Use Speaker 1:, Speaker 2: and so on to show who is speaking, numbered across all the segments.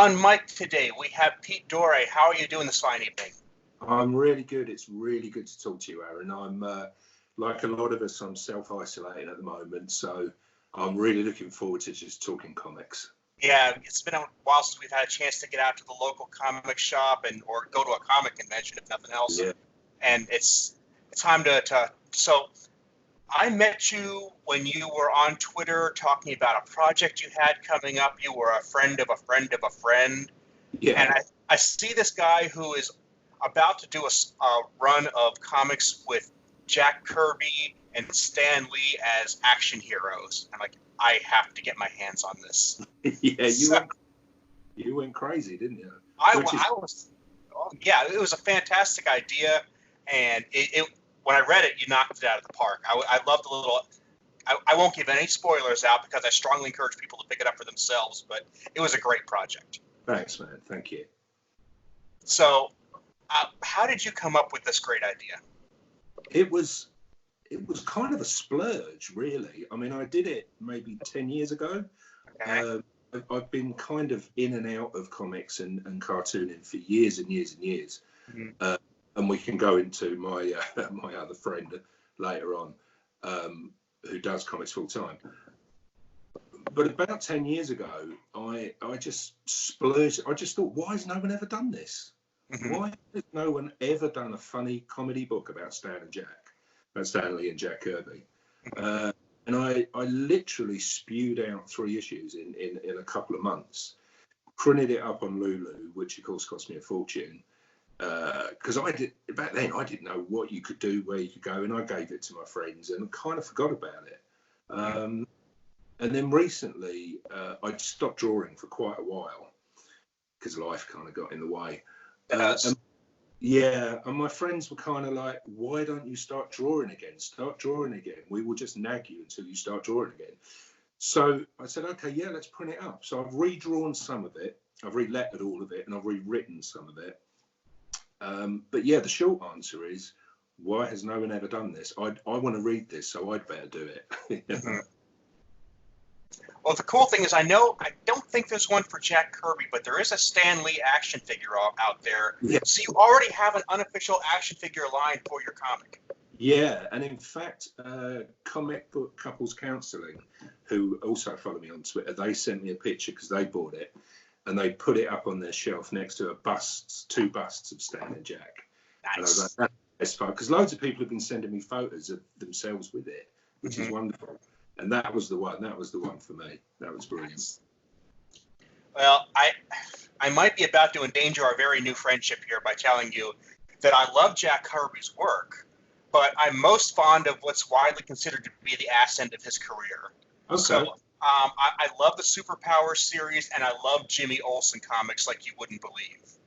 Speaker 1: On mic today, we have Pete Doree. How are you doing this fine evening?
Speaker 2: I'm really good. It's really good to talk to you, Aaron. I'm like a lot of us, I'm self-isolating at the moment, so I'm really looking forward to just talking comics.
Speaker 1: Yeah, it's been a while since we've had a chance to get out to the local comic shop or go to a comic convention, if nothing else.
Speaker 2: Yeah.
Speaker 1: And it's time to. So I met you when you were on Twitter talking about a project you had coming up. You were a friend of a friend of a friend.
Speaker 2: Yeah.
Speaker 1: And I see this guy who is about to do a run of comics with Jack Kirby and Stan Lee as action heroes. I'm like, I have to get my hands on this.
Speaker 2: Yeah, you went crazy, didn't you?
Speaker 1: Yeah, it was a fantastic idea, and when I read it, you knocked it out of the park. I love the little. I won't give any spoilers out because I strongly encourage people to pick it up for themselves. But it was a great project.
Speaker 2: Thanks, man. Thank you.
Speaker 1: So, how did you come up with this great idea?
Speaker 2: It was kind of a splurge, really. I mean, I did it maybe 10 years ago.
Speaker 1: Okay.
Speaker 2: I've been kind of in and out of comics and cartooning for years and years and years. Mm-hmm. And we can go into my my other friend later on, who does comics full time. But about 10 years ago, I just splurged. I just thought, why has no one ever done this? Mm-hmm. Why has no one ever done a funny comedy book about Stan Lee and Jack Kirby? Mm-hmm. And I literally spewed out 3 issues in a couple of months, printed it up on Lulu, which of course cost me a fortune. Because back then I didn't know what you could do, where you could go, and I gave it to my friends and kind of forgot about it. And then recently I stopped drawing for quite a while because life kind of got in the way. And my friends were kind of like, why don't you start drawing again? Start drawing again. We will just nag you until you start drawing again. So I said, okay, yeah, let's print it up. So I've redrawn some of it. I've relettered all of it, and I've rewritten some of it. But yeah, the short answer is, why has no one ever done this? I want to read this, so I'd better do it.
Speaker 1: Mm-hmm. Well, the cool thing is, I don't think there's one for Jack Kirby, but there is a Stan Lee action figure out there. Yeah. So you already have an unofficial action figure line for your comic.
Speaker 2: Yeah, and in fact, Comic Book Couples Counselling, who also follow me on Twitter, they sent me a picture because they bought it, and they put it up on their shelf next to 2 busts of Stan and Jack.
Speaker 1: Nice.
Speaker 2: And I was like, that's fun, because loads of people have been sending me photos of themselves with it, which is wonderful. And that was the one. That was the one for me. That was brilliant.
Speaker 1: Well, I might be about to endanger our very new friendship here by telling you that I love Jack Kirby's work, but I'm most fond of what's widely considered to be the ass end of his career.
Speaker 2: Okay.
Speaker 1: So I love the Superpowers series, and I love Jimmy Olsen comics like you wouldn't believe.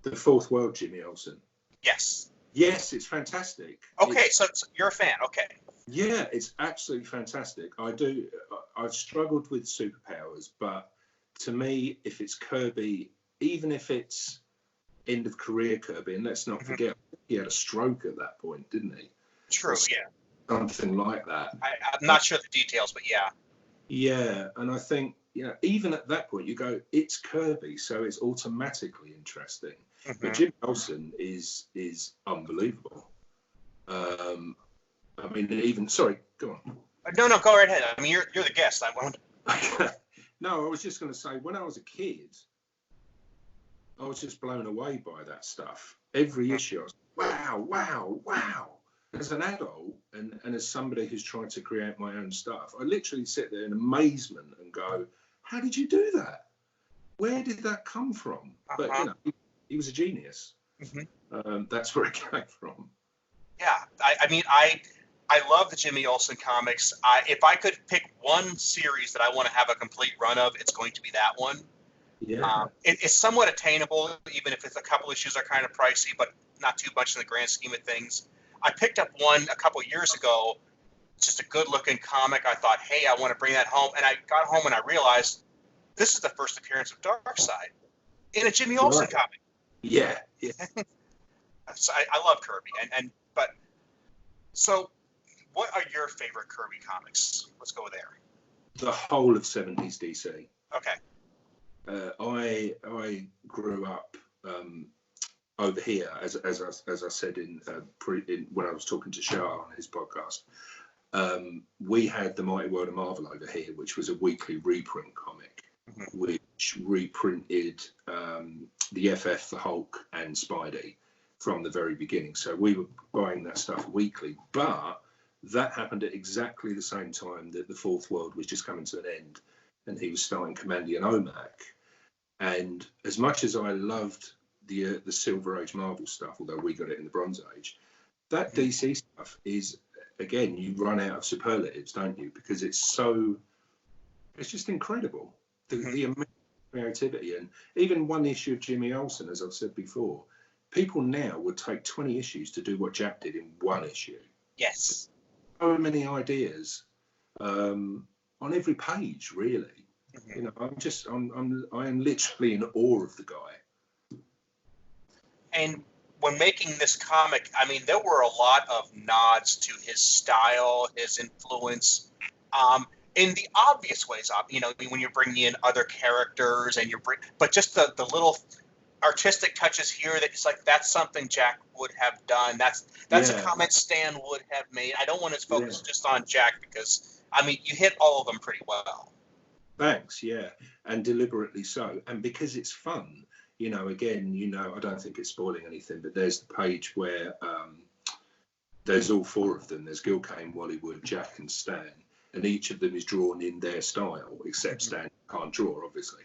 Speaker 2: The Fourth World Jimmy Olsen.
Speaker 1: Yes.
Speaker 2: Yes, it's fantastic.
Speaker 1: Okay, so you're a fan. Okay.
Speaker 2: Yeah, it's absolutely fantastic. I've struggled with Superpowers, but to me, if it's Kirby, even if it's end of career Kirby, and let's not forget, he had a stroke at that point, didn't he?
Speaker 1: True, yeah.
Speaker 2: Something like that.
Speaker 1: I'm not sure the details, but yeah.
Speaker 2: Yeah, and I think, even at that point, you go, it's Kirby, so it's automatically interesting. Mm-hmm. But Jim Olsen is unbelievable. I mean, sorry, go on.
Speaker 1: No, go right ahead. I mean, you're the guest. I won't.
Speaker 2: No, I was just going to say, when I was a kid, I was just blown away by that stuff. Every issue, I was wow. As an adult and as somebody who's trying to create my own stuff, I literally sit there in amazement and go, how did you do that? Where did that come from? But, he was a genius. Mm-hmm. That's where it came from.
Speaker 1: Yeah, I love the Jimmy Olsen comics. If I could pick one series that I want to have a complete run of, it's going to be that one.
Speaker 2: Yeah.
Speaker 1: It's somewhat attainable, even if it's a couple issues are kind of pricey, but not too much in the grand scheme of things. I picked up one a couple years ago, just a good-looking comic. I thought, hey, I want to bring that home. And I got home and I realized this is the first appearance of Darkseid in a Jimmy Olsen comic.
Speaker 2: Yeah.
Speaker 1: So I love Kirby. So what are your favorite Kirby comics? Let's go there.
Speaker 2: The whole of 70s DC.
Speaker 1: Okay.
Speaker 2: I over here, as I said in when I was talking to Shah on his podcast, we had the Mighty World of Marvel over here, which was a weekly reprint comic, which reprinted the FF, the Hulk, and Spidey from the very beginning. So we were buying that stuff weekly, but that happened at exactly the same time that the Fourth World was just coming to an end, and he was starting Commandian OMAC. And as much as I loved the Silver Age Marvel stuff, although we got it in the Bronze Age, that DC stuff is, again, you run out of superlatives, don't you? Because it's just incredible. The amount of creativity, and even one issue of Jimmy Olsen, as I've said before, people now would take 20 issues to do what Jack did in one issue.
Speaker 1: Yes.
Speaker 2: So many ideas on every page, really. You know, I am literally in awe of the guy.
Speaker 1: And when making this comic, I mean, there were a lot of nods to his style, his influence, in the obvious ways. You know, when you're bringing in other characters and but just the little artistic touches here that it's like, that's something Jack would have done. That's a comment Stan would have made. I don't want to focus just on Jack because, I mean, you hit all of them pretty well.
Speaker 2: Thanks, yeah, and deliberately so. And because it's fun, you know, again, you know, I don't think it's spoiling anything, but there's the page where there's all four of them. There's Gil Kane, Wally Wood, Jack and Stan, and each of them is drawn in their style, except Stan can't draw, obviously.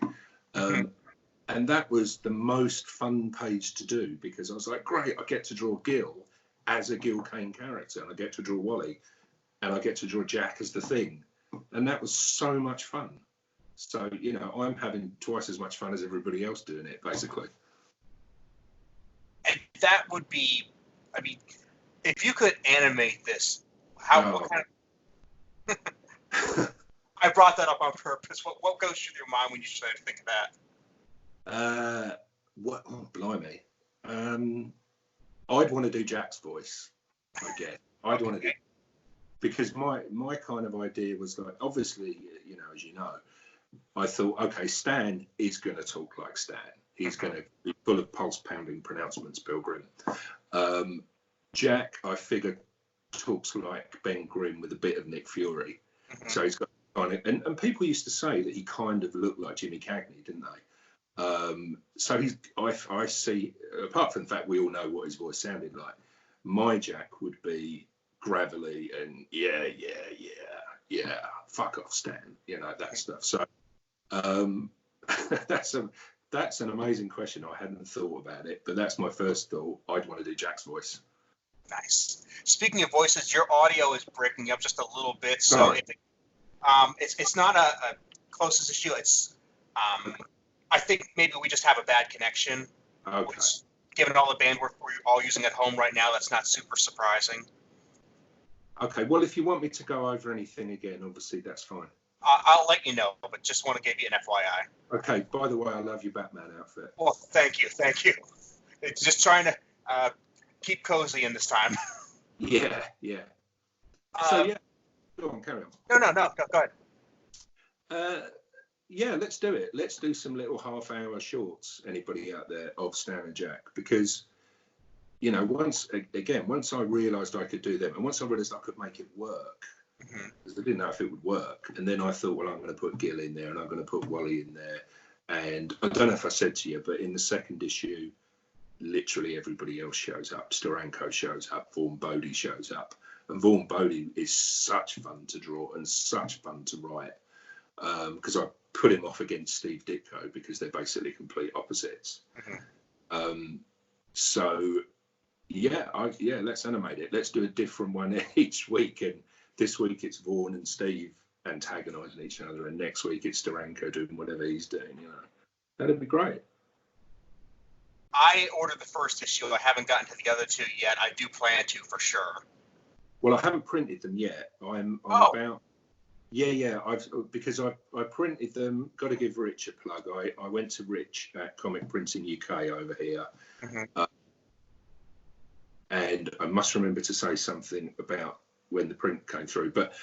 Speaker 2: And that was the most fun page to do because I was like, great, I get to draw Gil as a Gil Kane character, and I get to draw Wally, and I get to draw Jack as the Thing. And that was so much fun. So, you know, I'm having twice as much fun as everybody else doing it, basically.
Speaker 1: And that would be, I mean, if you could animate this, what kind of... I brought that up on purpose. What goes through your mind when you start to think of that?
Speaker 2: Oh, blimey. I'd want to do Jack's voice, I guess. I'd want to do... Because my kind of idea was like, obviously, you know, as you know, I thought, okay, Stan is going to talk like Stan. He's going to be full of pulse-pounding pronouncements, Pilgrim. Jack, I figure, talks like Ben Grimm with a bit of Nick Fury. So he's got kind of, and people used to say that he kind of looked like Jimmy Cagney, didn't they? So I see, apart from the fact we all know what his voice sounded like, my Jack would be gravelly and yeah, fuck off, Stan, you know, that stuff. So that's an amazing question. I hadn't thought about it, but that's my first thought. I'd want to do Jack's voice.
Speaker 1: Nice. Speaking of voices, your audio is breaking up just a little bit, so it's not a closest issue. It's I think maybe we just have a bad connection.
Speaker 2: Okay.
Speaker 1: Which, given all the bandwidth we're all using at home right now, that's not super surprising.
Speaker 2: Okay, well, if you want me to go over anything again, obviously that's fine.
Speaker 1: I'll let you know, but just want to give you an FYI.
Speaker 2: Okay, by the way, I love your Batman outfit.
Speaker 1: Well, thank you. It's just trying to keep cozy in this time.
Speaker 2: Yeah. So, yeah, go on, carry
Speaker 1: on. No, go
Speaker 2: ahead. Yeah, let's do it. Let's do some little half-hour shorts, anybody out there, of Stan and Jack, because... You know, once I realised I could do them, and once I realised I could make it work, because I didn't know if it would work, and then I thought, well, I'm going to put Gil in there, and I'm going to put Wally in there, and I don't know if I said to you, but in the second issue, literally everybody else shows up. Steranko shows up, Vaughn Bodie shows up, and Vaughn Bodie is such fun to draw and such fun to write, because I put him off against Steve Ditko because they're basically complete opposites. So. Yeah, let's animate it. Let's do a different one each week. And this week it's Vaughn and Steve antagonising each other, and next week it's Steranko doing whatever he's doing. You know, that'd be great.
Speaker 1: I ordered the first issue. I haven't gotten to the other two yet. I do plan to for sure.
Speaker 2: Well, I haven't printed them yet. I'm about. Yeah. Because I printed them. Got to give Rich a plug. I went to Rich at Comic Printing UK over here. And I must remember to say something about when the print came through. But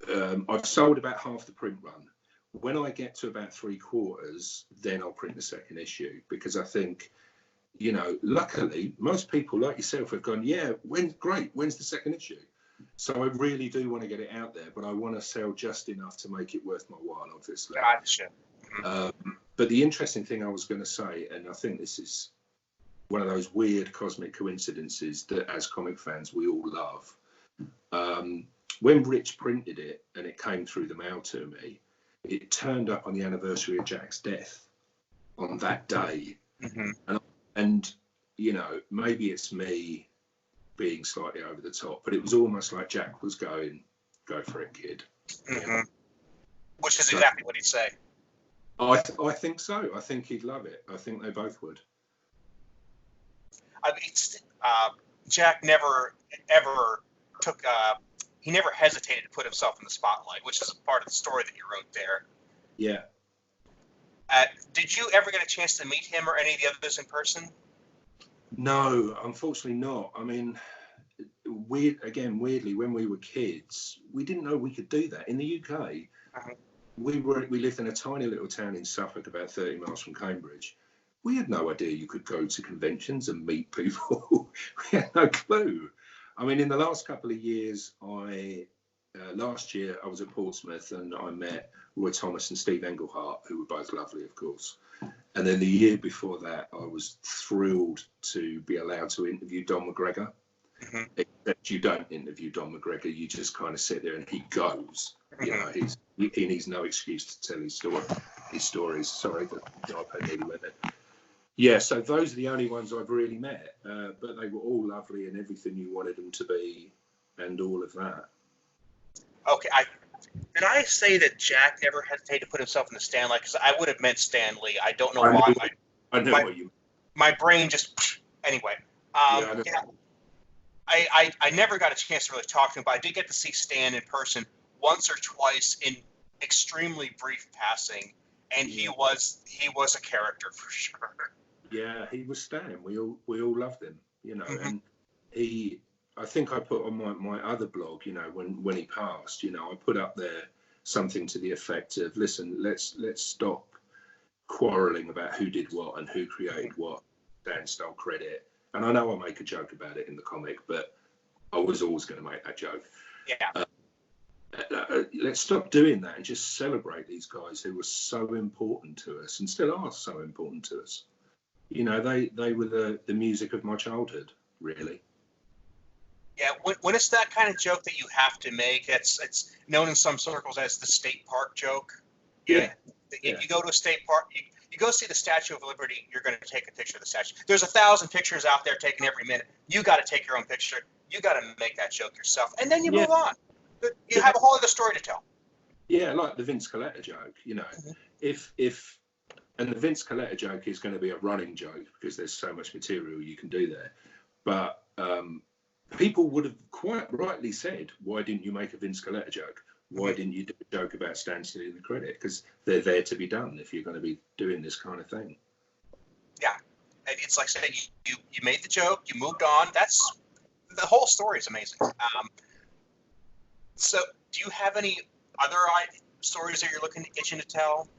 Speaker 2: I've sold about half the print run. When I get to about 3/4, then I'll print the second issue, because I think you know, luckily, most people like yourself have gone, yeah, when's the second issue? So I really do want to get it out there, but I want to sell just enough to make it worth my while, obviously.
Speaker 1: Gotcha.
Speaker 2: But the interesting thing I was going to say, and I think this is one of those weird cosmic coincidences that as comic fans we all love. When Rich printed it and it came through the mail to me, it turned up on the anniversary of Jack's death on that day. And you know, maybe it's me being slightly over the top, but it was almost like Jack was going, "Go for it, kid."
Speaker 1: Which is exactly what he'd say.
Speaker 2: I think so. I think he'd love it. I think they both would.
Speaker 1: I mean, Jack never ever took. He never hesitated to put himself in the spotlight, which is a part of the story that you wrote there.
Speaker 2: Yeah.
Speaker 1: Did you ever get a chance to meet him or any of the others in person?
Speaker 2: No, unfortunately not. I mean, weirdly, when we were kids, we didn't know we could do that. In the UK, we lived in a tiny little town in Suffolk, about 30 miles from Cambridge. We had no idea you could go to conventions and meet people. We had no clue. I mean, in the last couple of years, last year I was at Portsmouth and I met Roy Thomas and Steve Englehart, who were both lovely, of course. And then the year before that, I was thrilled to be allowed to interview Don McGregor. Except you don't interview Don McGregor, you just kind of sit there and he goes. You know, he needs no excuse to tell his stories. Sorry, the iPad nearly went there. Yeah, so those are the only ones I've really met, but they were all lovely and everything you wanted them to be, and all of that.
Speaker 1: Okay, did I say that Jack never hesitated to put himself in the Stan Lee? Because I would have meant Stan Lee. I don't know why.
Speaker 2: I know what you mean.
Speaker 1: My brain just anyway. I never got a chance to really talk to him, but I did get to see Stan in person once or twice in extremely brief passing, and he was a character for sure.
Speaker 2: Yeah, he was Stan. We all loved him, you know. And I think I put on my other blog, you know, when he passed, you know, I put up there something to the effect of, listen, let's stop quarreling about who did what and who created what. Dan stole credit, and I know I make a joke about it in the comic, but I was always going to make that joke.
Speaker 1: Yeah.
Speaker 2: Let's stop doing that and just celebrate these guys who were so important to us and still are so important to us. You know, they were the music of my childhood, really.
Speaker 1: Yeah, when it's that kind of joke that you have to make, it's known in some circles as the state park joke.
Speaker 2: Yeah.
Speaker 1: You go to a state park, you go see the Statue of Liberty, you're going to take a picture of the statue. There's 1,000 pictures out there taken every minute. You got to take your own picture. You got to make that joke yourself, and then you move on. You have a whole other story to tell.
Speaker 2: Yeah, like the Vince Coletta joke, you know. And the Vince Coletta joke is going to be a running joke because there's so much material you can do there. But people would have quite rightly said, why didn't you make a Vince Coletta joke? Why didn't you do a joke about Stan stealing the credit? Because they're there to be done if you're going to be doing this kind of thing.
Speaker 1: Yeah. And it's like saying you made the joke, you moved on. The whole story is amazing. So do you have any other stories that you're itching to tell?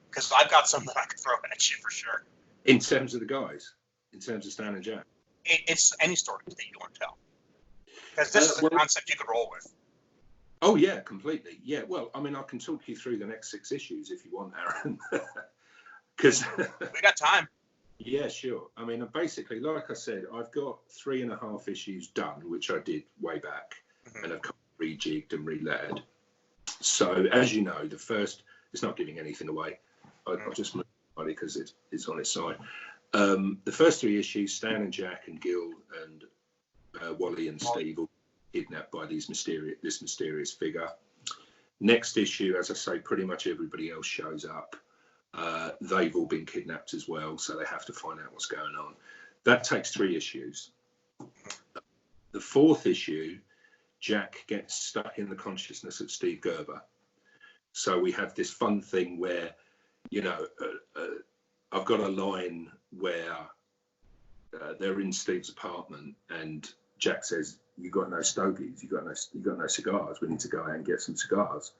Speaker 1: Because I've got some that I could throw at you for sure.
Speaker 2: In terms of the guys? In terms of Stan and Jack?
Speaker 1: It's any story that you want to tell. Because this is a concept you could roll with.
Speaker 2: Oh, yeah, completely. Yeah, well, I mean, I can talk you through the next 6 issues if you want, Aaron. Because
Speaker 1: we got time.
Speaker 2: Yeah, sure. I mean, basically, like I said, I've got 3.5 issues done, which I did way back, and I've rejigged and relettered. So, as you know, the first, it's not giving anything away. I'll just move it because it's on its side. The first 3 issues, Stan and Jack and Gil and Wally and Steve all kidnapped by this mysterious figure. Next issue, as I say, pretty much everybody else shows up. They've all been kidnapped as well, so they have to find out what's going on. That takes 3 issues. The 4th issue, Jack gets stuck in the consciousness of Steve Gerber. So we have this fun thing where, you know, I've got a line where they're in Steve's apartment and Jack says, "You got no stogies, you got no cigars. We need to go out and get some cigars."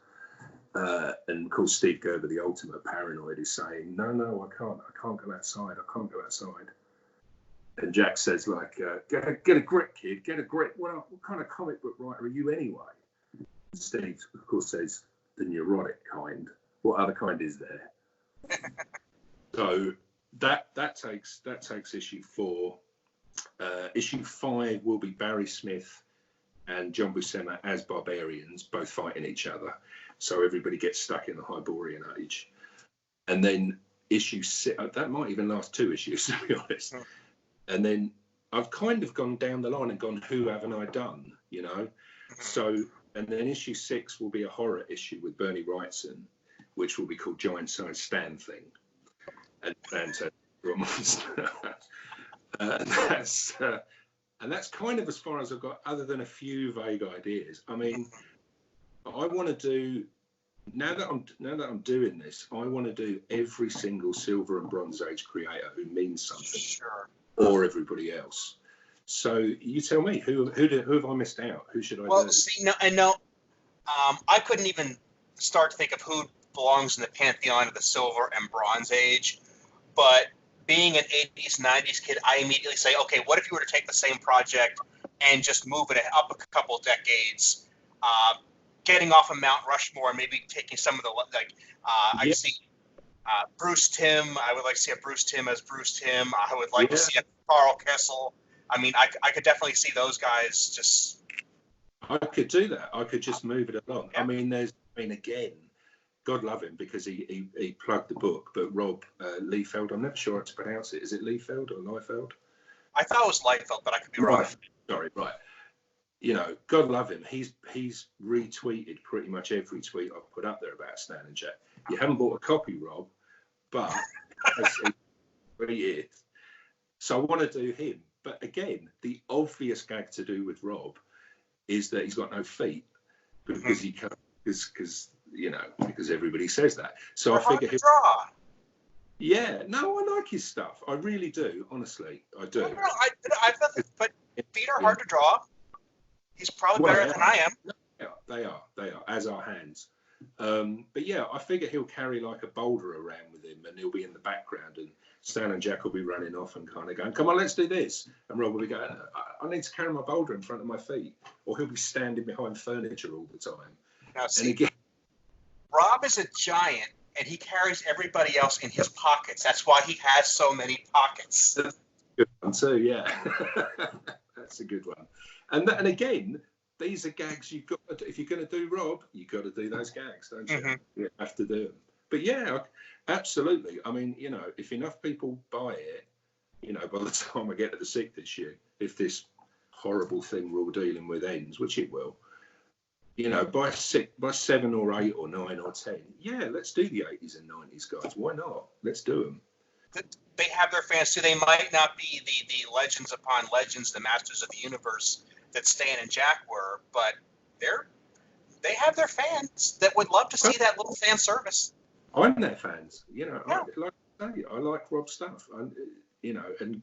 Speaker 2: And of course, Steve Gerber, the ultimate paranoid, is saying, "No, I can't go outside. I can't go outside." And Jack says, like, get a grip, kid, get a grip. Well, what kind of comic book writer are you anyway? Steve, of course, says, the neurotic kind. What other kind is there? So that takes issue 4. Issue 5 will be Barry Smith and John Buscema as barbarians, both fighting each other. So everybody gets stuck in the Hyborian age. And then issue 6, that might even last 2 issues, to be honest. And then I've kind of gone down the line and gone, who haven't I done, you know? So, and then issue 6 will be a horror issue with Bernie Wrightson, which will be called Giant Size Stan Thing. And that's kind of as far as I've got, other than a few vague ideas. I mean, I want to do, now that I'm doing this, I want to do every single Silver and Bronze Age creator who means something,
Speaker 1: sure,
Speaker 2: or everybody else. So you tell me, who have I missed out? Who should I do?
Speaker 1: Well, see, I couldn't even start to think of who belongs in the pantheon of the Silver and Bronze Age, but being an 80s, 90s kid, I immediately say, okay, what if you were to take the same project and just move it up a couple of decades, getting off of Mount Rushmore, maybe taking some of the, I see Bruce Timm. I would like to see a Bruce Timm as Bruce Timm. I would like to see a Carl Kessel. I mean, I could definitely see those guys just...
Speaker 2: I could do that. I could just move it along. Yeah. I mean, again, God love him because he plugged the book, but Rob Liefeld, I'm never sure how to pronounce it. Is it Liefeld or Liefeld?
Speaker 1: I thoutt it was Liefeld, but I could be wrong.
Speaker 2: Sorry, right. You know, God love him. He's retweeted pretty much every tweet I've put up there about Stan and Jack. You haven't bought a copy, Rob, but he is. So I want to do him. But again, the obvious gag to do with Rob is that he's got no feet because he can't, because everybody says that. So I figure
Speaker 1: draw.
Speaker 2: Yeah, no, I like his stuff. I really do, honestly. I do.
Speaker 1: No, I thought that, but feet are hard to draw. He's probably better than I am.
Speaker 2: Yeah, they are, as are hands. But yeah, I figure he'll carry like a boulder around with him and he'll be in the background and Stan and Jack will be running off and kind of going, come on, let's do this. And Rob will be going, I need to carry my boulder in front of my feet. Or he'll be standing behind furniture all the time.
Speaker 1: Now, see, Rob is a giant and he carries everybody else in his pockets. That's why he has so many pockets.
Speaker 2: That's a good one too, yeah. That's a good one. And again, these are gags you've got to do. If you're going to do Rob, you've got to do those gags, don't you? Mm-hmm. You have to do them. But yeah, absolutely. I mean, if enough people buy it, by the time I get to the 6th issue, if this horrible thing we're all dealing with ends, which it will, by 7 or 8 or 9 or 10, yeah, let's do the 80s and 90s, guys. Why not? Let's do them.
Speaker 1: They have their fans too. They might not be the legends upon legends, the masters of the universe that Stan and Jack were, but they have their fans that would love to see that little fan service.
Speaker 2: I'm their fans, I like Rob's stuff, and and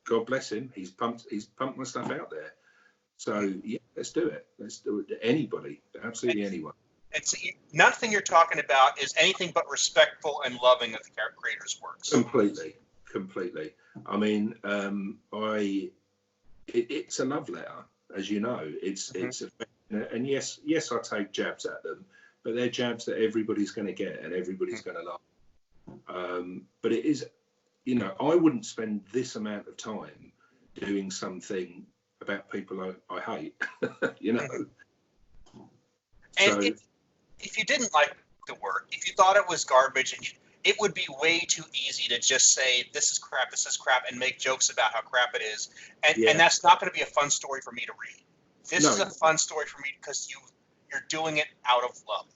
Speaker 2: God bless him, he's pumped my stuff out there. So yeah, let's do it. Let's do it to anybody, absolutely anyone.
Speaker 1: It's nothing you're talking about is anything but respectful and loving of the creator's works.
Speaker 2: Completely. I mean, it's a love letter, as you know. It's and yes, I take jabs at them, but they're jabs that everybody's going to get and everybody's going to love. But it is, I wouldn't spend this amount of time doing something about people I hate,
Speaker 1: And if you didn't like the work, if you thought it was garbage, it would be way too easy to just say, this is crap, and make jokes about how crap it is. And that's not going to be a fun story for me to read. This is a fun story for me because you're doing it out of love.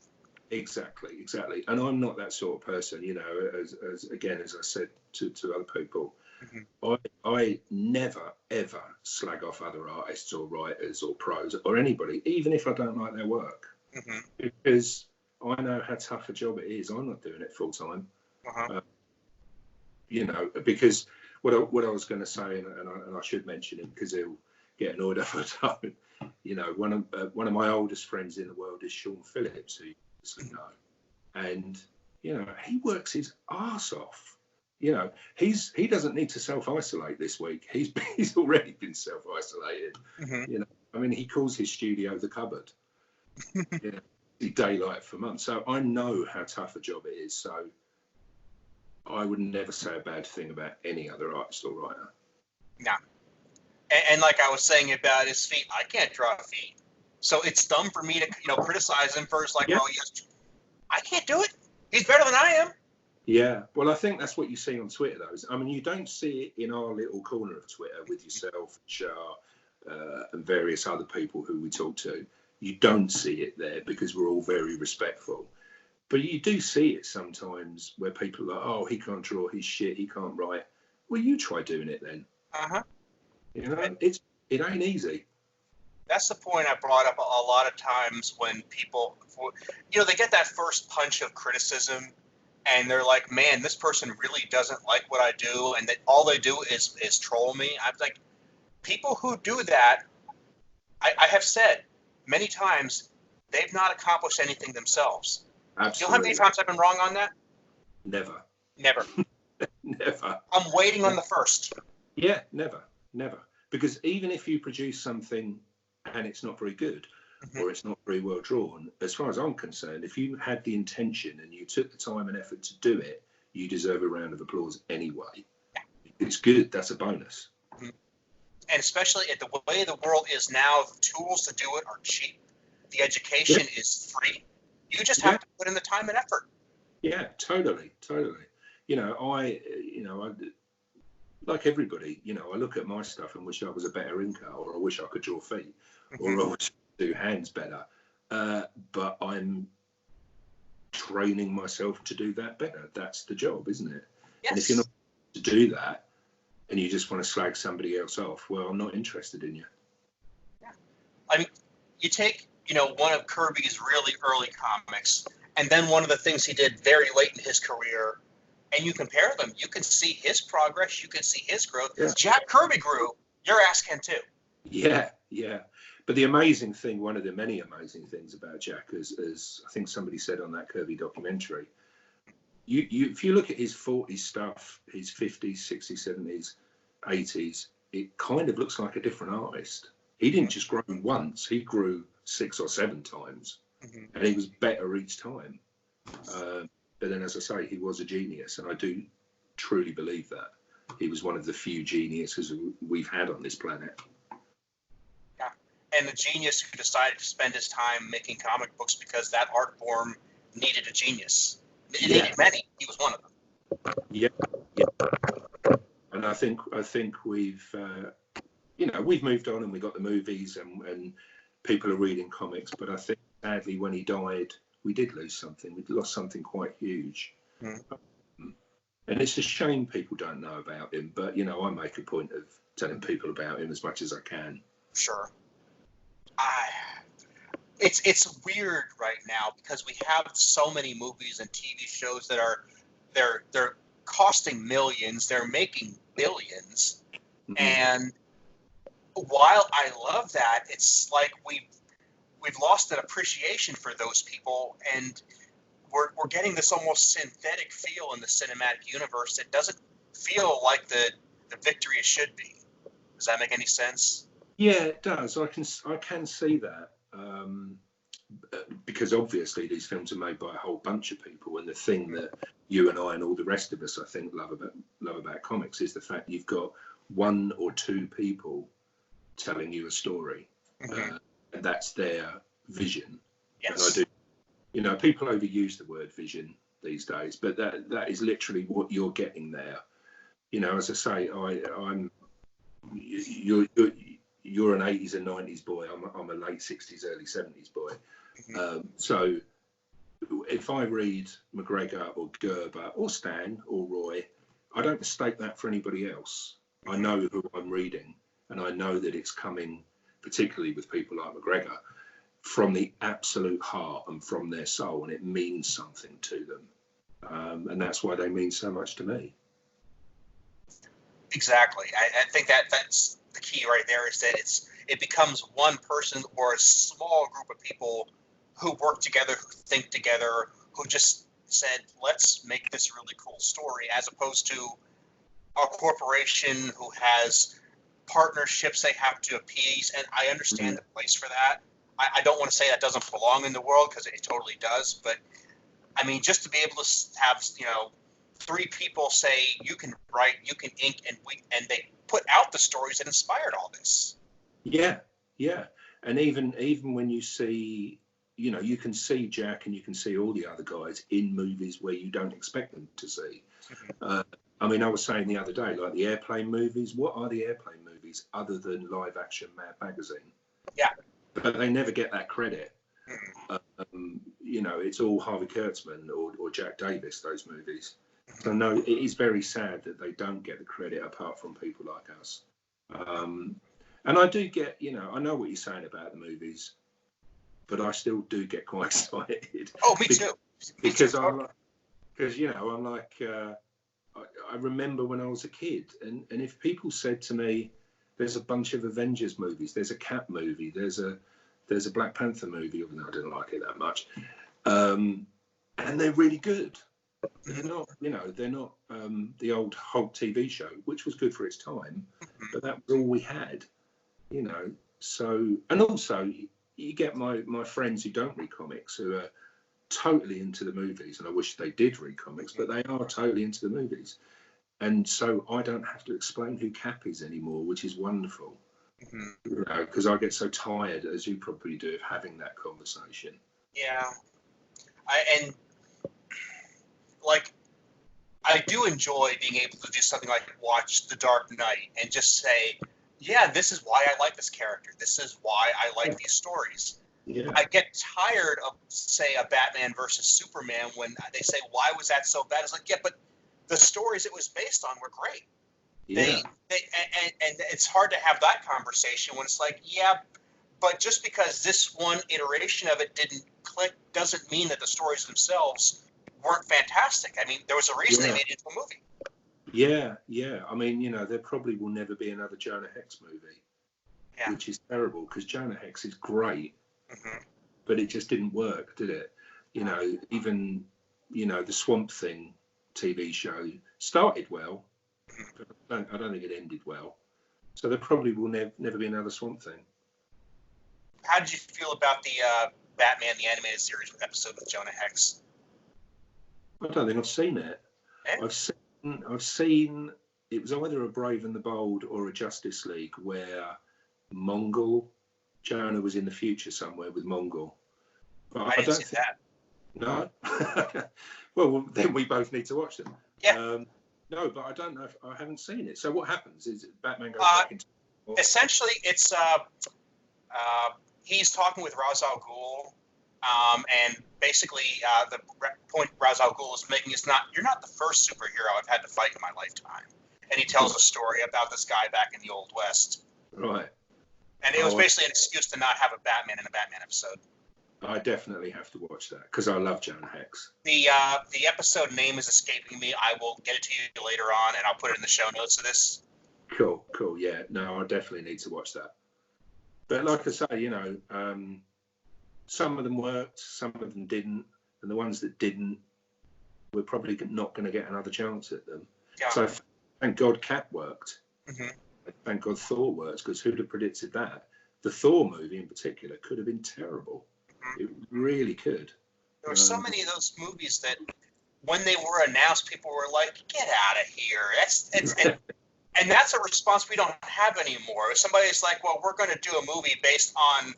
Speaker 2: Exactly. And I'm not that sort of person, as I said to other people, I never, ever slag off other artists or writers or pros or anybody, even if I don't like their work. Because I know how tough a job it is. I'm not doing it full time. Because what I was going to say, and I should mention it because he'll get annoyed if I don't. One of my oldest friends in the world is Sean Phillips, who you obviously know, and he works his arse off You know, he doesn't need to self-isolate this week. He's already been self-isolated.
Speaker 1: Mm-hmm.
Speaker 2: You know, I mean, he calls his studio the cupboard. You know, daylight for months. So I know how tough a job it is. So I would never say a bad thing about any other artist or writer.
Speaker 1: No. And like I was saying about his feet, I can't draw feet. So it's dumb for me to, criticize him for his yes, I can't do it. He's better than I am.
Speaker 2: Yeah, well, I think that's what you see on Twitter, though. I mean, you don't see it in our little corner of Twitter with yourself, Shah, and various other people who we talk to. You don't see it there because we're all very respectful. But you do see it sometimes where people are like, oh, he can't draw, he's shit, he can't write. Well, you try doing it then.
Speaker 1: Uh-huh.
Speaker 2: You know, it ain't easy.
Speaker 1: That's the point I brought up a lot of times when people, they get that first punch of criticism and they're like, man, this person really doesn't like what I do. And that all they do is troll me. I'm like, people who do that, I have said many times, they've not accomplished anything themselves.
Speaker 2: Absolutely.
Speaker 1: You know how many times I've been wrong on that?
Speaker 2: Never.
Speaker 1: Never.
Speaker 2: Never.
Speaker 1: I'm waiting on the first.
Speaker 2: Yeah, never. Because even if you produce something and it's not very good, mm-hmm. or it's not very well drawn, as far as I'm concerned, if you had the intention and you took the time and effort to do it, you deserve a round of applause anyway. Yeah. It's good. That's a bonus.
Speaker 1: Mm-hmm. And especially at the way the world is now, the tools to do it are cheap. The education is free. You just have to put in the time and effort. Yeah,
Speaker 2: totally. I like everybody, I look at my stuff and wish I was a better inker, or I wish I could draw feet, or I wish I could do hands better. But I'm training myself to do that better. That's the job, isn't it? Yes. And if you're not to do that and you just want to slag somebody else off, well, I'm not interested in you.
Speaker 1: Yeah. I mean, you take, one of Kirby's really early comics, and then one of the things he did very late in his career, and you compare them, you can see his progress, you can see his growth. Yeah. Jack Kirby grew, your ass can too.
Speaker 2: Yeah. But the amazing thing, one of the many amazing things about Jack, as I think somebody said on that Kirby documentary, if you look at his 40s stuff, his 50s, 60s, 70s, 80s, it kind of looks like a different artist. He didn't just grow once, he grew 6 or 7 times, mm-hmm. and he was better each time. But then, as I say, he was a genius, and I do truly believe that. He was one of the few geniuses we've had on this planet.
Speaker 1: Yeah, and the genius who decided to spend his time making comic books because that art form needed a genius. It needed many. He was one of them.
Speaker 2: Yeah. And I think we've, we've moved on, and we got the movies, and people are reading comics. But I think, sadly, when he died, we did lose something. We lost something quite huge. Mm. And it's a shame people don't know about him. But, I make a point of telling people about him as much as I can.
Speaker 1: Sure. It's weird right now because we have so many movies and TV shows that are they're costing millions. They're making billions. Mm-hmm. And while I love that, it's like we've lost an appreciation for those people, and we're getting this almost synthetic feel in the cinematic universe that doesn't feel like the victory it should be. Does that make any sense?
Speaker 2: Yeah, it does. I can see that, because obviously these films are made by a whole bunch of people, and the thing that you and I and all the rest of us, I think, love about comics is the fact you've got 1 or 2 people telling you a story. Mm-hmm. And that's their vision. Yes. And I do, people overuse the word vision these days, but that is literally what you're getting there. As I say, you're an 80s and 90s boy. I'm a late 60s, early 70s boy. Mm-hmm. So if I read McGregor or Gerber or Stan or Roy, I don't mistake that for anybody else. Mm-hmm. I know who I'm reading, and I know that it's coming, particularly with people like McGregor, from the absolute heart and from their soul, and it means something to them. And that's why they mean so much to me.
Speaker 1: Exactly. I think that's the key right there, is that it becomes one person or a small group of people who work together, who think together, who just said, let's make this a really cool story, as opposed to a corporation who has partnerships they have to appease. And I understand the place for that. I don't want to say that doesn't belong in the world, because it totally does. But I mean, just to be able to have, you know, 3 people say, you can write, you can ink, and they put out the stories that inspired all this.
Speaker 2: Yeah, yeah. And even when you see, you know, you can see Jack and you can see all the other guys in movies where you don't expect them to see. I mean, I was saying the other day, like the airplane movies, what are the airplane movies other than live action Mad Magazine?
Speaker 1: Yeah.
Speaker 2: But they never get that credit. You know, it's all Harvey Kurtzman or Jack Davis, those movies. So no, it is very sad that they don't get the credit apart from people like us. And I do get, you know, I know what you're saying about the movies, but I still do get quite excited.
Speaker 1: Oh, me too.
Speaker 2: Because you know, I'm like, I remember when I was a kid, and if people said to me, there's a bunch of Avengers movies, there's a Cap movie, there's a Black Panther movie, even though I didn't like it that much, and they're really good. They're not, you know, they're not the old Hulk TV show, which was good for its time, but that was all we had, you know. So, and also you get my friends who don't read comics, who are totally into the movies, and I wish they did read comics, but they are totally into the movies. And so I don't have to explain who Cap is anymore, which is wonderful. You know, because I get so tired, as you probably do, of having that conversation.
Speaker 1: Yeah. I do enjoy being able to do something like watch The Dark Knight and just say, yeah, this is why I like this character. This is why I like these stories.
Speaker 2: Yeah.
Speaker 1: I get tired of, say, a Batman versus Superman when they say, why was that so bad? It's like, yeah, but the stories it was based on were great.
Speaker 2: Yeah.
Speaker 1: And it's hard to have that conversation when it's like, yeah, but just because this one iteration of it didn't click doesn't mean that the stories themselves weren't fantastic. I mean, there was a reason they made it into a movie.
Speaker 2: Yeah, yeah. I mean, you know, there probably will never be another Jonah Hex movie, which is terrible, because Jonah Hex is great, but it just didn't work, did it? You know, even, you know, the Swamp Thing TV show started well, but I don't think it ended well. So there probably will never be another Swamp Thing.
Speaker 1: How did you feel about the Batman the Animated Series episode with Jonah Hex?
Speaker 2: I don't think I've seen it. I've seen it was either a Brave and the Bold or a Justice League where Jonah was in the future somewhere with Mongol. But I don't think that. No. Well, then we both need to watch them.
Speaker 1: Yeah.
Speaker 2: No, but I don't know. I haven't seen it. So what happens? Is Batman goes back into?
Speaker 1: Essentially, it's he's talking with Ra's al Ghul. And basically, the point Ra's al Ghul is making is you're not the first superhero I've had to fight in my lifetime. And he tells a story about this guy back in the Old West.
Speaker 2: Right.
Speaker 1: And it was basically an excuse to not have a Batman in a Batman episode.
Speaker 2: I definitely have to watch that, because I love Jonah Hex.
Speaker 1: The episode name is escaping me. I will get it to you later on, and I'll put it in the show notes of this.
Speaker 2: Cool. Yeah, no, I definitely need to watch that. But like I say, you know, some of them worked, some of them didn't, and the ones that didn't, we're probably not going to get another chance at them. Yeah. So thank God Cap worked. Thank God Thor worked, because who'd have predicted that? The Thor movie in particular could have been terrible. It really could.
Speaker 1: There were so many of those movies that when they were announced, people were like, get out of here. And that's a response we don't have anymore. If somebody's like, well, we're going to do a movie based on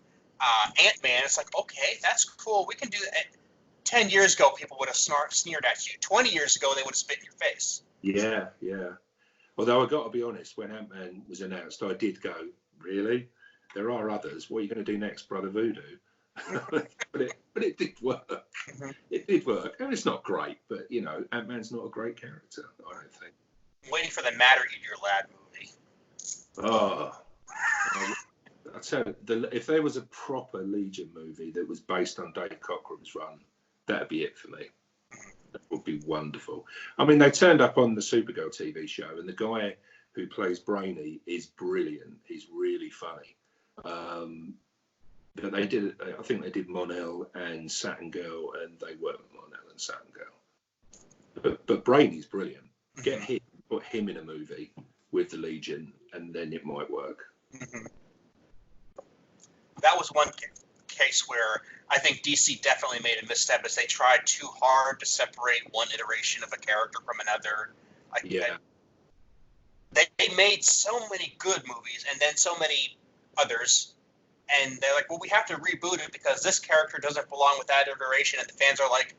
Speaker 1: Ant-Man, it's like, okay, that's cool. We can do that. 10 years ago, people would have sneered at you. 20 years ago, they would have spit in your face. Yeah.
Speaker 2: Although I got to be honest, when Ant-Man was announced, I did go, really? There are others. What are you going to do next, Brother Voodoo? but it did work. It did work. And it's not great, but, you know, Ant-Man's not a great character, I don't think.
Speaker 1: I'm waiting for the Matter Eat Your Lad movie.
Speaker 2: Oh. I'll tell you, if there was a proper Legion movie that was based on Dave Cockrum's run, that'd be it for me. That would be wonderful. I mean, they turned up on the Supergirl TV show, and the guy who plays Brainy is brilliant. He's really funny. But they did, I think they did Mon-El and Saturn Girl, and they weren't Mon-El and Saturn Girl. But Brain's brilliant.
Speaker 1: Mm-hmm.
Speaker 2: Get him, put him in a movie with the Legion, and then it might work.
Speaker 1: Mm-hmm. That was one case where I think DC definitely made a misstep, as they tried too hard to separate one iteration of a character from another. They made so many good movies and then so many others, and they're like, well, we have to reboot it because this character doesn't belong with that iteration, and the fans are like,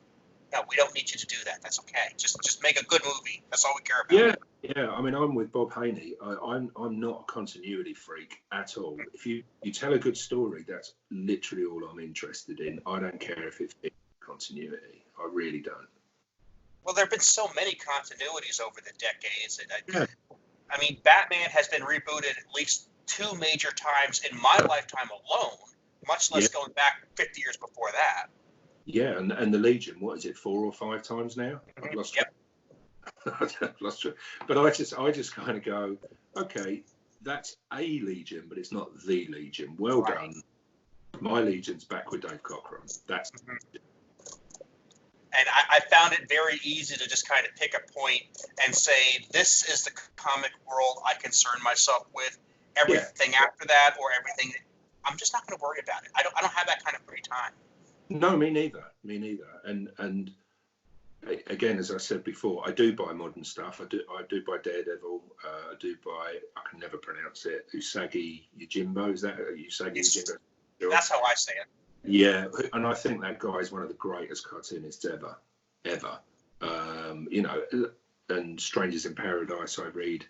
Speaker 1: no, we don't need you to do that. That's okay. Just make a good movie. That's all we care about.
Speaker 2: Yeah. I mean, I'm with Bob Haney. I'm not a continuity freak at all. If you tell a good story, that's literally all I'm interested in. I don't care if it's continuity. I really don't.
Speaker 1: Well, there have been so many continuities over the decades. I mean, Batman has been rebooted at least 2 major times in my lifetime alone, much less going back 50 years before that.
Speaker 2: Yeah, and the Legion, what is it, 4 or 5 times now?
Speaker 1: Mm-hmm.
Speaker 2: I've lost track. I've lost track. But I just kind of go, okay, that's a Legion, but it's not the Legion. Well done. My Legion's back with Dave Cockrum. That's.
Speaker 1: Mm-hmm. And I found it very easy to just kind of pick a point and say, this is the comic world I concern myself with. Everything after that, or everything, I'm just not going to worry about it. I don't have that kind of free time.
Speaker 2: No, me neither. And again, as I said before, I do buy modern stuff. I do buy Daredevil. I do buy, I can never pronounce it, Usagi Yojimbo. Is that Usagi Yojimbo?
Speaker 1: That's how I say it.
Speaker 2: Yeah, and I think that guy is one of the greatest cartoonists ever. And Strangers in Paradise I read.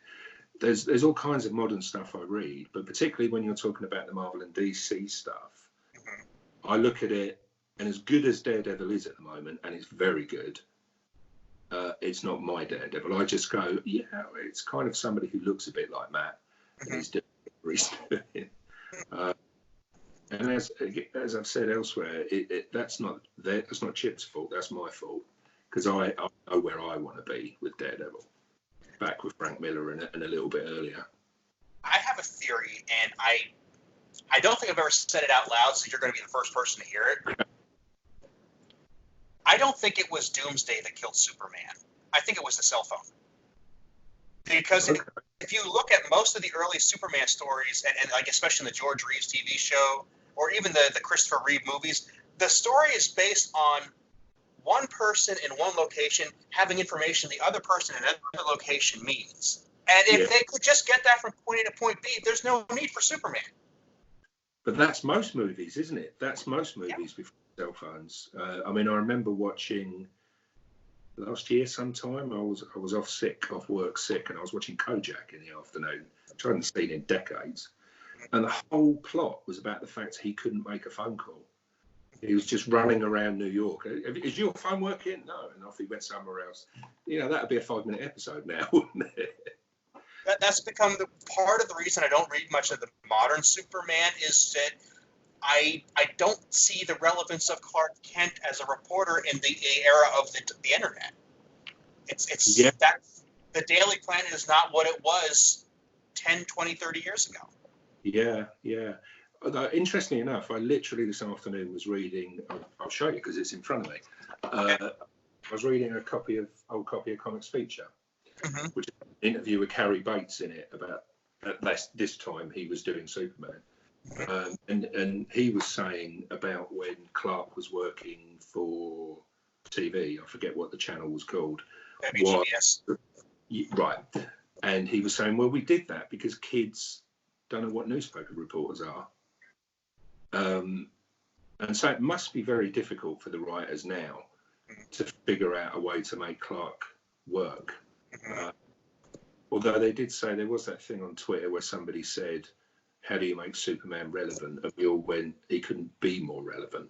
Speaker 2: There's all kinds of modern stuff I read, but particularly when you're talking about the Marvel and DC stuff, I look at it, and as good as Daredevil is at the moment, and it's very good, it's not my Daredevil. I just go, yeah, it's kind of somebody who looks a bit like Matt, and he's doing what he's doing. And as I've said elsewhere, that's not Chip's fault. That's my fault, because I know where I want to be with Daredevil, back with Frank Miller and a little bit earlier.
Speaker 1: I have a theory, and I don't think I've ever said it out loud, so you're going to be the first person to hear it. I don't think it was Doomsday that killed Superman. I think it was the cell phone. Because if you look at most of the early Superman stories, and like especially in the George Reeves TV show, or even the Christopher Reeve movies, the story is based on one person in one location having information the other person in another location means. And if they could just get that from point A to point B, there's no need for Superman.
Speaker 2: But that's most movies, isn't it? That's most movies before cell phones. I mean, I remember watching last year sometime. I was off work sick, and I was watching Kojak in the afternoon, which I hadn't seen in decades. And the whole plot was about the fact he couldn't make a phone call. He was just running around New York. Is your phone working? No. And off he went somewhere else. That would be a 5-minute episode now, wouldn't it?
Speaker 1: That's become the part of the reason I don't read much of the modern Superman, is that I don't see the relevance of Clark Kent as a reporter in the era of the internet. It's that the Daily Planet is not what it was 10, 20, 30 years ago. Yeah.
Speaker 2: Although, interestingly enough, I literally this afternoon was reading. I'll show you because it's in front of me. I was reading a old copy of Comics Feature, which is an interview with Carrie Bates in it about this time he was doing Superman, and he was saying about when Clark was working for TV. I forget what the channel was called.
Speaker 1: WGBS.
Speaker 2: Right, and he was saying, well, we did that because kids don't know what newspaper reporters are. And so it must be very difficult for the writers now to figure out a way to make Clark work. Although they did say there was that thing on Twitter where somebody said, how do you make Superman relevant? And we all went, he couldn't be more relevant.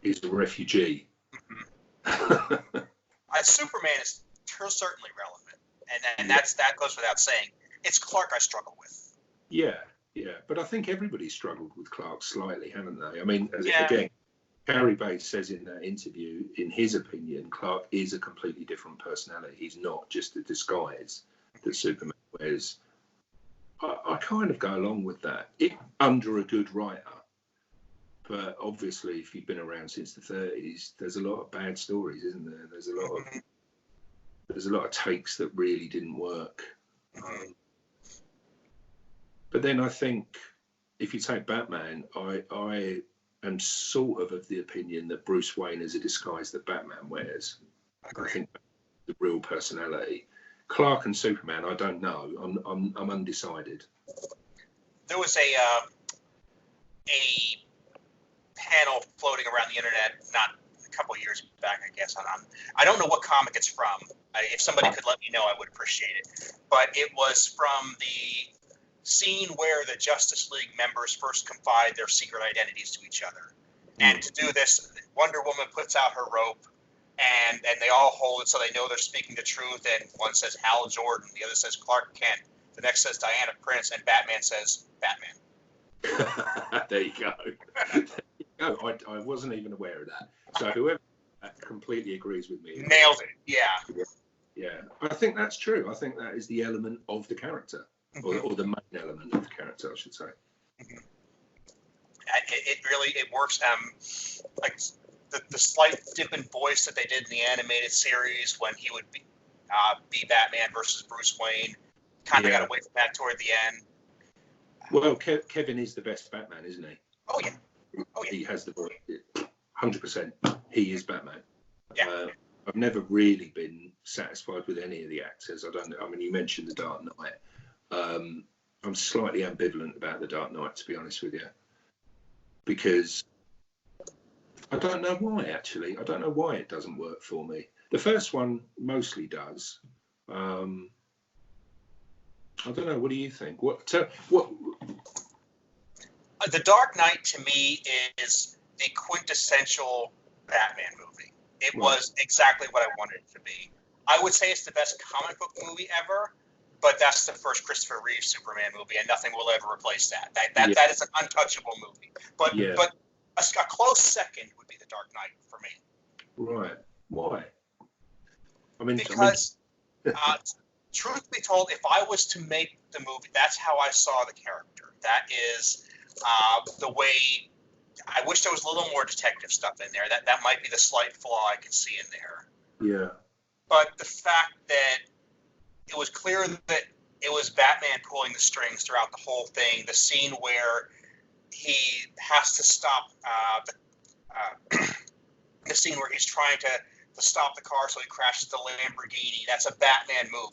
Speaker 2: He's a refugee.
Speaker 1: Superman is certainly relevant. And that goes without saying. It's Clark I struggle with.
Speaker 2: Yeah. But I think everybody struggled with Clark slightly, haven't they? I mean, again, Carrie Bates says in that interview, in his opinion, Clark is a completely different personality. He's not just a disguise that Superman wears. I kind of go along with that, under a good writer. But obviously, if you've been around since the 30s, there's a lot of bad stories, isn't there? There's a lot of there's a lot of takes that really didn't work. But then I think if you take Batman, I am sort of the opinion that Bruce Wayne is a disguise that Batman wears. I think the real personality. Clark and Superman, I don't know. I'm undecided.
Speaker 1: There was a panel floating around the internet, not a couple of years back, I guess. I don't know what comic it's from. If somebody could let me know, I would appreciate it. But it was from the scene where the Justice League members first confide their secret identities to each other. And to do this, Wonder Woman puts out her rope, and they all hold it so they know they're speaking the truth. And one says Hal Jordan, the other says Clark Kent, the next says Diana Prince, and Batman says Batman.
Speaker 2: There you go. I wasn't even aware of that. So whoever completely agrees with me.
Speaker 1: Nailed it.
Speaker 2: Yeah. I think that's true. I think that is the element of the character, or the main element of the character, I should say.
Speaker 1: It works. Like the slight dip in voice that they did in the animated series when he would be Batman versus Bruce Wayne. Kind of got away from that toward the end.
Speaker 2: Well, Kevin is the best Batman, isn't he?
Speaker 1: Oh yeah.
Speaker 2: He has the voice. 100%. He is Batman.
Speaker 1: Yeah.
Speaker 2: I've never really been satisfied with any of the actors. I mean, you mentioned The Dark Knight. I'm slightly ambivalent about The Dark Knight, to be honest with you, because I don't know why. Actually, I don't know why it doesn't work for me. The first one mostly does. I don't know. What do you think? What? The
Speaker 1: Dark Knight to me is the quintessential Batman movie. It was exactly what I wanted it to be. I would say it's the best comic book movie ever, but that's the first Christopher Reeve Superman movie, and nothing will ever replace that. That is an untouchable movie. But a close second would be The Dark Knight for me.
Speaker 2: Right. Why?
Speaker 1: Because truth be told, if I was to make the movie, that's how I saw the character. That is the way. I wish there was a little more detective stuff in there. That might be the slight flaw I could see in there.
Speaker 2: Yeah.
Speaker 1: But the fact that it was clear that it was Batman pulling the strings throughout the whole thing, the scene where he has to stop the scene where he's trying to stop the car so he crashes the Lamborghini. That's a Batman move.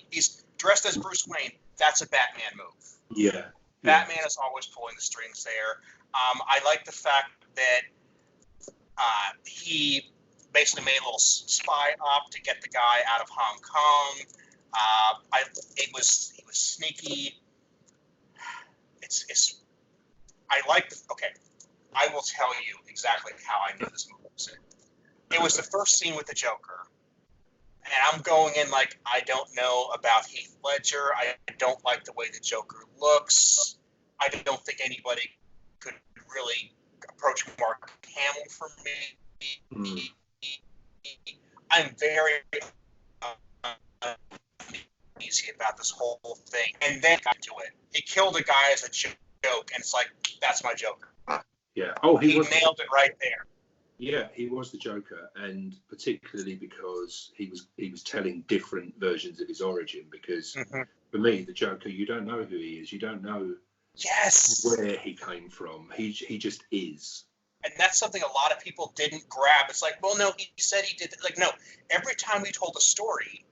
Speaker 1: He's dressed as Bruce Wayne. That's a Batman move.
Speaker 2: Yeah.
Speaker 1: Batman is always pulling the strings there. I like the fact that he basically made a little spy op to get the guy out of Hong Kong. He was sneaky. I will tell you exactly how I knew this movie was in. It was the first scene with the Joker. And I'm going in like, I don't know about Heath Ledger. I don't like the way the Joker looks. I don't think anybody could really approach Mark Hamill for me. I'm very uneasy about this whole thing. And then got to it. He killed a guy as a joke, and it's like, that's my Joker.
Speaker 2: Yeah. Oh, he
Speaker 1: nailed it right there.
Speaker 2: Yeah, he was the Joker, and particularly because he was telling different versions of his origin. Because for me, the Joker, you don't know who he is. You don't know where he came from. He just is.
Speaker 1: And that's something a lot of people didn't grab. It's like, well, no, he said he did. Like, no, every time he told a story,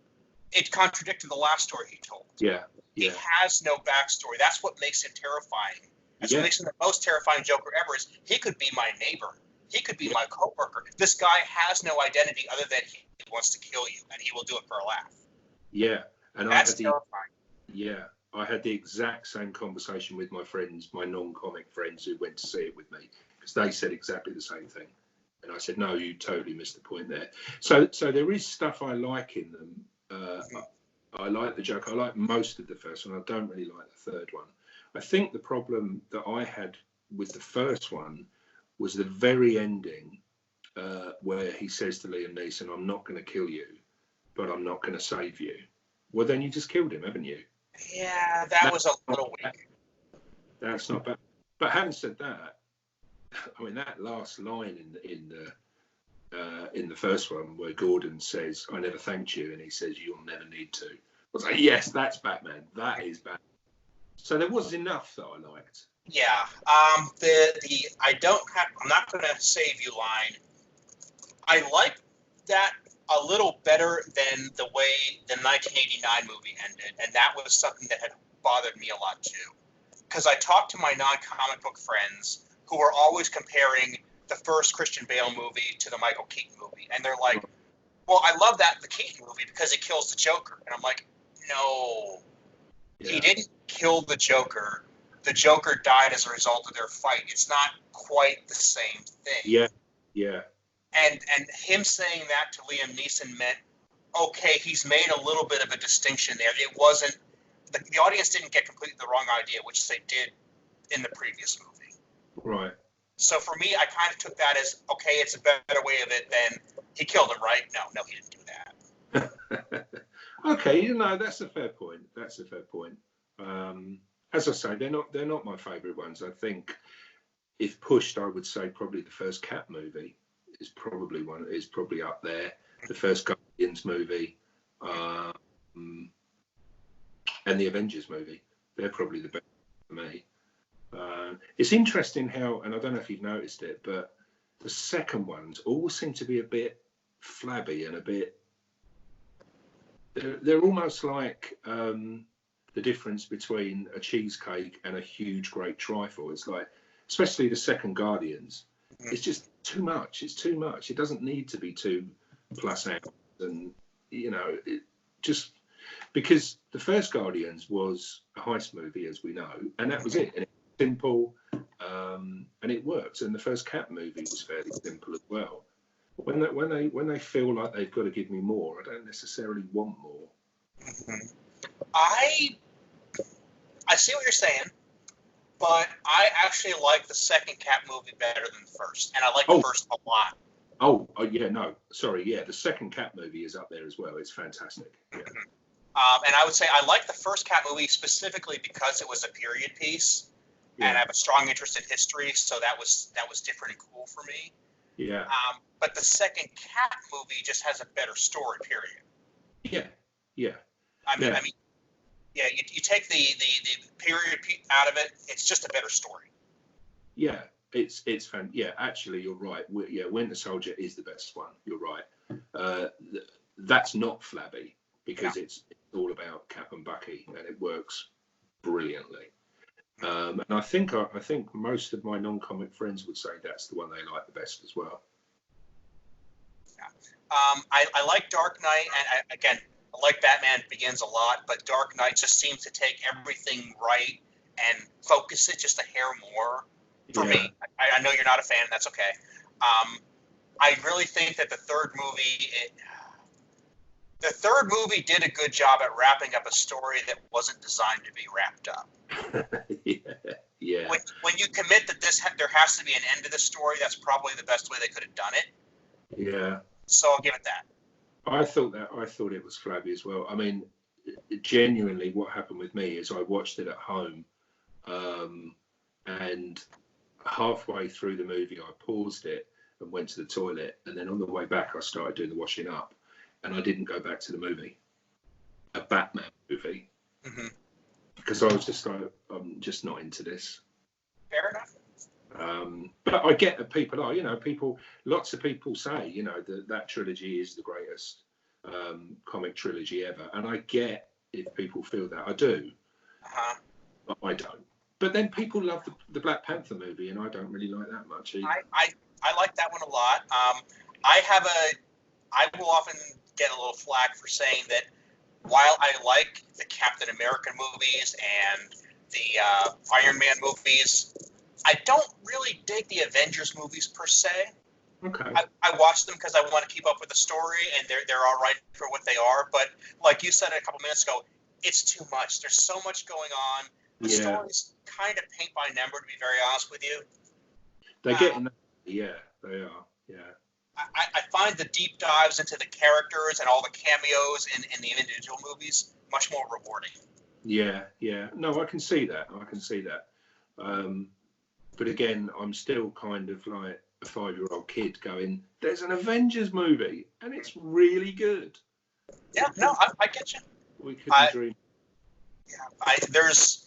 Speaker 1: it contradicted the last story he told.
Speaker 2: Yeah.
Speaker 1: He has no backstory. That's what makes him terrifying. That's what makes him the most terrifying Joker ever. Is he could be my neighbor. He could be my coworker. This guy has no identity other than he wants to kill you, and he will do it for a laugh.
Speaker 2: Yeah, and
Speaker 1: that's terrifying.
Speaker 2: Yeah, I had the exact same conversation with my friends, my non-comic friends who went to see it with me, because they said exactly the same thing, and I said, no, you totally missed the point there. So there is stuff I like in them. I like the Joker. I like most of the first one. I don't really like the third one. I think the problem that I had with the first one was the very ending where he says to Liam Neeson, I'm not going to kill you, but I'm not going to save you. Well, then you just killed him, haven't you?
Speaker 1: Yeah, that was a little weak.
Speaker 2: That's not bad. But having said that, I mean, that last line in the first one where Gordon says, "I never thanked you," and he says, "You'll never need to." I was like, yes, that's Batman. That is Batman. So there was enough that I liked.
Speaker 1: Yeah. I'm not going to save you line. I like that a little better than the way the 1989 movie ended, and that was something that had bothered me a lot too. Because I talked to my non-comic book friends who were always comparing the first Christian Bale movie to the Michael Keaton movie, and they're like, "Well, I love the Keaton movie because he kills the Joker," and I'm like, "No, he didn't kill the Joker. The Joker died as a result of their fight. It's not quite the same thing."
Speaker 2: Yeah.
Speaker 1: And him saying that to Liam Neeson meant, okay, he's made a little bit of a distinction there. It wasn't the audience didn't get completely the wrong idea, which they did in the previous movie.
Speaker 2: Right.
Speaker 1: So for me, I kind of took that as, okay, it's a better way of it than he killed him, right? No, he didn't do that.
Speaker 2: Okay, that's a fair point. As I say, they're not my favourite ones. I think if pushed, I would say probably the first Cat movie is probably up there. The first Guardians movie, and the Avengers movie. They're probably the best for me. It's interesting how, and I don't know if you've noticed it, but the second ones all seem to be a bit flabby and a bit. They're almost like the difference between a cheesecake and a huge great trifle. It's like, especially the second Guardians, it's just too much. It's too much. It doesn't need to be 2+ hours, and it just because the first Guardians was a heist movie, as we know, and that was it. And it was simple, and it worked. And the first Cat movie was fairly simple as well. When they feel like they've got to give me more, I don't necessarily want more.
Speaker 1: Mm-hmm. I see what you're saying, but I actually like the second Cat movie better than the first, and I like the first a lot.
Speaker 2: Oh yeah, no, sorry, yeah, the second Cat movie is up there as well. It's fantastic. Yeah.
Speaker 1: And I would say I like the first Cat movie specifically because it was a period piece, and I have a strong interest in history, so that was different and cool for me.
Speaker 2: Yeah.
Speaker 1: But the second Cat movie just has a better story. Period.
Speaker 2: Yeah.
Speaker 1: I mean, you take the period out of it, it's just a better story.
Speaker 2: Yeah, it's fun. Yeah, actually, you're right. Winter Soldier is the best one. You're right. That's not flabby because it's all about Cap and Bucky, and it works brilliantly. And I think most of my non-comic friends would say that's the one they like the best as well.
Speaker 1: Yeah. I like Dark Knight, and I like Batman Begins a lot, but Dark Knight just seems to take everything right and focus it just a hair more for me. I know you're not a fan, and that's okay. I really think that the third movie did a good job at wrapping up a story that wasn't designed to be wrapped up.
Speaker 2: Yeah.
Speaker 1: When you commit that there has to be an end to the story, that's probably the best way they could have done it.
Speaker 2: Yeah.
Speaker 1: So I'll give it that.
Speaker 2: I thought it was flabby as well. I mean, genuinely, what happened with me is I watched it at home, and halfway through the movie, I paused it and went to the toilet, and then on the way back, I started doing the washing up, and I didn't go back to the movie, a Batman movie, because I was just like, I'm just not into this.
Speaker 1: Fair enough.
Speaker 2: But I get that people are, lots of people say, that trilogy is the greatest comic trilogy ever. And I get if people feel that. I do. But I don't. But then people love the Black Panther movie, and I don't really like that much either.
Speaker 1: I like that one a lot. I will often get a little flack for saying that while I like the Captain America movies and the Iron Man movies, I don't really dig the Avengers movies per se.
Speaker 2: Okay.
Speaker 1: I watch them because I want to keep up with the story, and they're all right for what they are. But like you said a couple minutes ago, it's too much. There's so much going on. The stories kind of paint by number, to be very honest with you.
Speaker 2: They're getting, they are, yeah.
Speaker 1: I find the deep dives into the characters and all the cameos in the individual movies much more rewarding.
Speaker 2: Yeah. No, I can see that. But again, I'm still kind of like, a 5-year-old kid going, "There's an Avengers movie, and it's really good."
Speaker 1: Yeah, no, I get you.
Speaker 2: We couldn't dream.
Speaker 1: Yeah, there's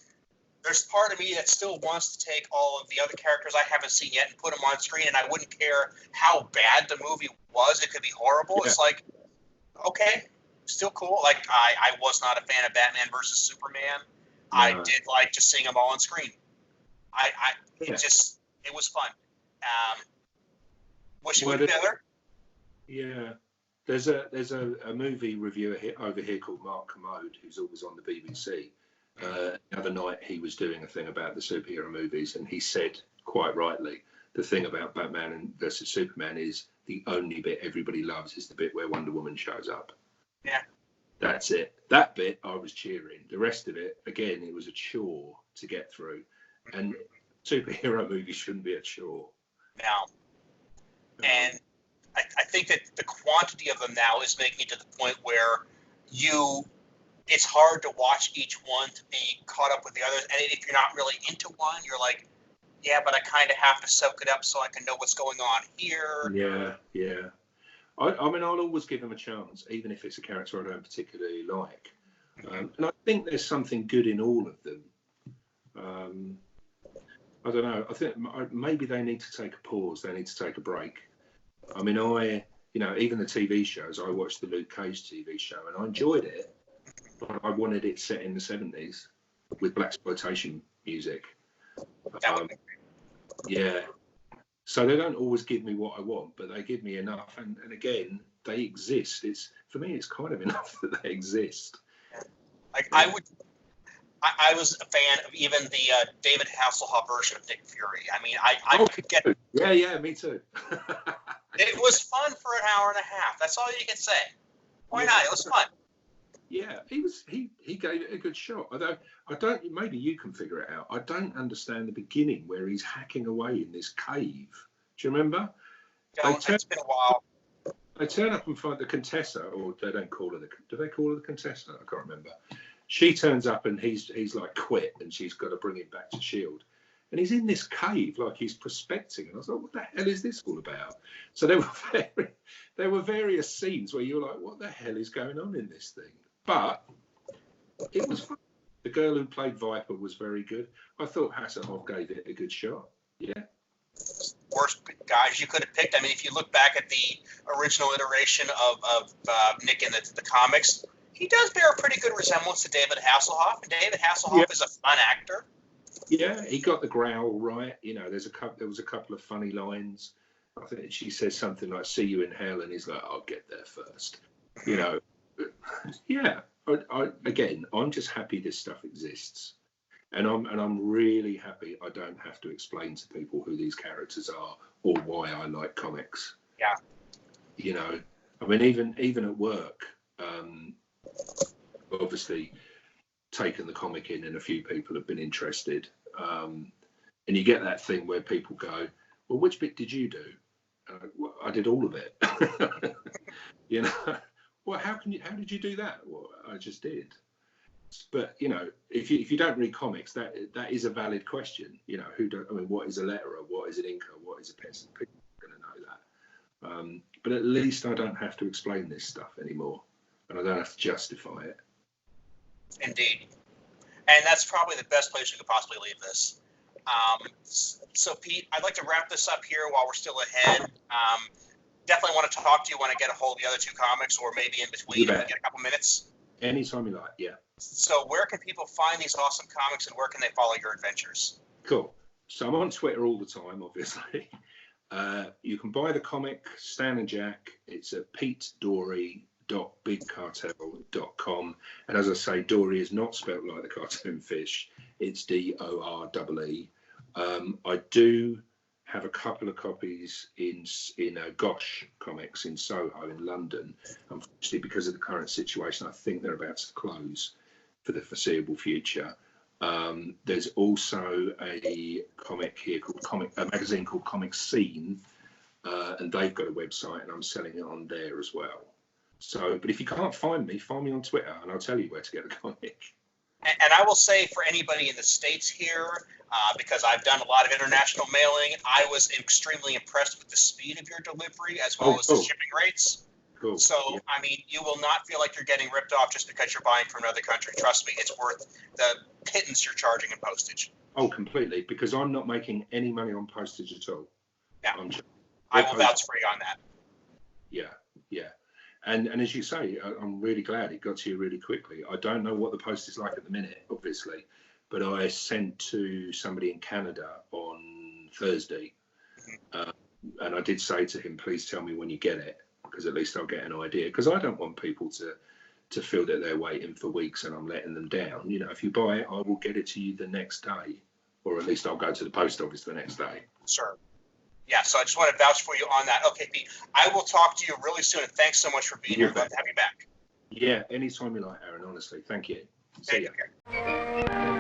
Speaker 1: part of me that still wants to take all of the other characters I haven't seen yet and put them on screen, and I wouldn't care how bad the movie was. It could be horrible. Yeah. It's like, okay, still cool. Like, I was not a fan of Batman versus Superman. No. I did like just seeing them all on screen. It was fun. Wish it would be better.
Speaker 2: Yeah. There's a movie reviewer over here called Mark Commode, who's always on the BBC. The other night he was doing a thing about the superhero movies, and he said quite rightly, the thing about Batman versus Superman is the only bit everybody loves is the bit where Wonder Woman shows up.
Speaker 1: Yeah.
Speaker 2: That's it. That bit I was cheering. The rest of it, again, it was a chore to get through. And superhero movies shouldn't be a chore.
Speaker 1: No. And I think that the quantity of them now is making it to the point where it's hard to watch each one to be caught up with the others. And if you're not really into one, you're like, yeah, but I kind of have to soak it up so I can know what's going on here.
Speaker 2: Yeah. I mean, I'll always give them a chance, even if it's a character I don't particularly like. And I think there's something good in all of them. I don't know. I think maybe they need to take a pause. They need to take a break. I mean, even the TV shows, I watched the Luke Cage TV show and I enjoyed it, but I wanted it set in the 70s with blaxploitation music. Yeah. So they don't always give me what I want, but they give me enough. And again, they exist. For me, it's kind of enough that they exist.
Speaker 1: Like I was a fan of even the David Hasselhoff version of Nick Fury. I mean, I could get.
Speaker 2: Yeah, me too.
Speaker 1: It was fun for an hour and a half. That's all you can say. Why not? It was fun.
Speaker 2: Yeah, he gave it a good shot. Although I don't. Maybe you can figure it out. I don't understand the beginning where he's hacking away in this cave. Do you remember?
Speaker 1: Yeah, it's been a while.
Speaker 2: They turn up and find the Contessa, or they don't call her do they call her the Contessa? I can't remember. She turns up and he's like quit, and she's got to bring him back to S.H.I.E.L.D. And he's in this cave like he's prospecting, and I was like, what the hell is this all about? So there were various scenes where you were like, what the hell is going on in this thing? But it was fun. The girl who played Viper was very good. I thought Hasselhoff gave it a good shot. Yeah.
Speaker 1: Worst guys you could have picked. I mean, if you look back at the original iteration of Nick in the comics, he does bear a pretty good resemblance to David Hasselhoff. And David Hasselhoff is a fun actor.
Speaker 2: Yeah, he got the growl right. There was a couple of funny lines. I think she says something like "See you in hell," and he's like, "I'll get there first." Yeah. I'm just happy this stuff exists, and I'm really happy I don't have to explain to people who these characters are or why I like comics.
Speaker 1: Yeah.
Speaker 2: I mean, even at work, obviously taken the comic in and a few people have been interested, and you get that thing where people go, well, which bit did you do? Well, I did all of it. Well, how did you do that? Well, I just did. But if you don't read comics, that is a valid question. What is a letterer? What is an inker? What is a pencil? People are going to know that. But at least I don't have to explain this stuff anymore, and I don't have to justify it.
Speaker 1: Indeed. And that's probably the best place we could possibly leave this. So, Pete, I'd like to wrap this up here while we're still ahead. Definitely want to talk to you when I get a hold of the other two comics, or maybe in between if we get a couple minutes.
Speaker 2: Anytime you like, yeah.
Speaker 1: So where can people find these awesome comics, and where can they follow your adventures?
Speaker 2: Cool. So I'm on Twitter all the time, obviously. You can buy the comic, Stan and Jack. It's at PeteDoree.BigCartel.com. And as I say, Doree is not spelt like the cartoon fish. It's DOREE. I do have a couple of copies in Gosh Comics in Soho in London. Unfortunately, because of the current situation, I think they're about to close for the foreseeable future. There's also a comic here a magazine called Comic Scene, and they've got a website, and I'm selling it on there as well. So, but if you can't find me on Twitter, and I'll tell you where to get the comic.
Speaker 1: And I will say for anybody in the States here, because I've done a lot of international mailing, I was extremely impressed with the speed of your delivery as well as the shipping rates.
Speaker 2: Cool.
Speaker 1: So, yeah. I mean, you will not feel like you're getting ripped off just because you're buying from another country. Trust me, it's worth the pittance you're charging in postage.
Speaker 2: Oh, completely, because I'm not making any money on postage at all.
Speaker 1: Yeah, I will vouch for you on that.
Speaker 2: Yeah. And as you say, I'm really glad it got to you really quickly. I don't know what the post is like at the minute, obviously, but I sent to somebody in Canada on Thursday, and I did say to him, please tell me when you get it, because at least I'll get an idea, because I don't want people to feel that they're waiting for weeks and I'm letting them down. You know, if you buy it, I will get it to you the next day, or at least I'll go to the post office the next day.
Speaker 1: Sure. Yeah, so I just want to vouch for you on that. Okay, Pete, I will talk to you really soon, and thanks so much for being here. Love to have you back.
Speaker 2: Yeah, anytime you like, Aaron, honestly. Thank you. See you.